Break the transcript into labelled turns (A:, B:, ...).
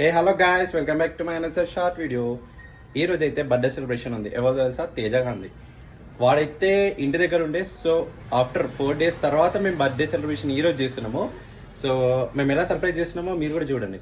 A: Hey hello guys, welcome back to my another short video. ఈ రోజు అయితే birthday celebration ఉంది. ఎవరు తెలుసా? తేజ గాంధీ. వాడైతే ఇంటి దగ్గర ఉండే. సో ఆఫ్టర్ 4 days తర్వాత మేము బర్త్డే సెలబ్రేషన్ ఈ రోజు చేస్తున్నాము. సో మేము ఎలా సర్ప్రైజ్ చేస్తున్నామో మీరు కూడా చూడండి.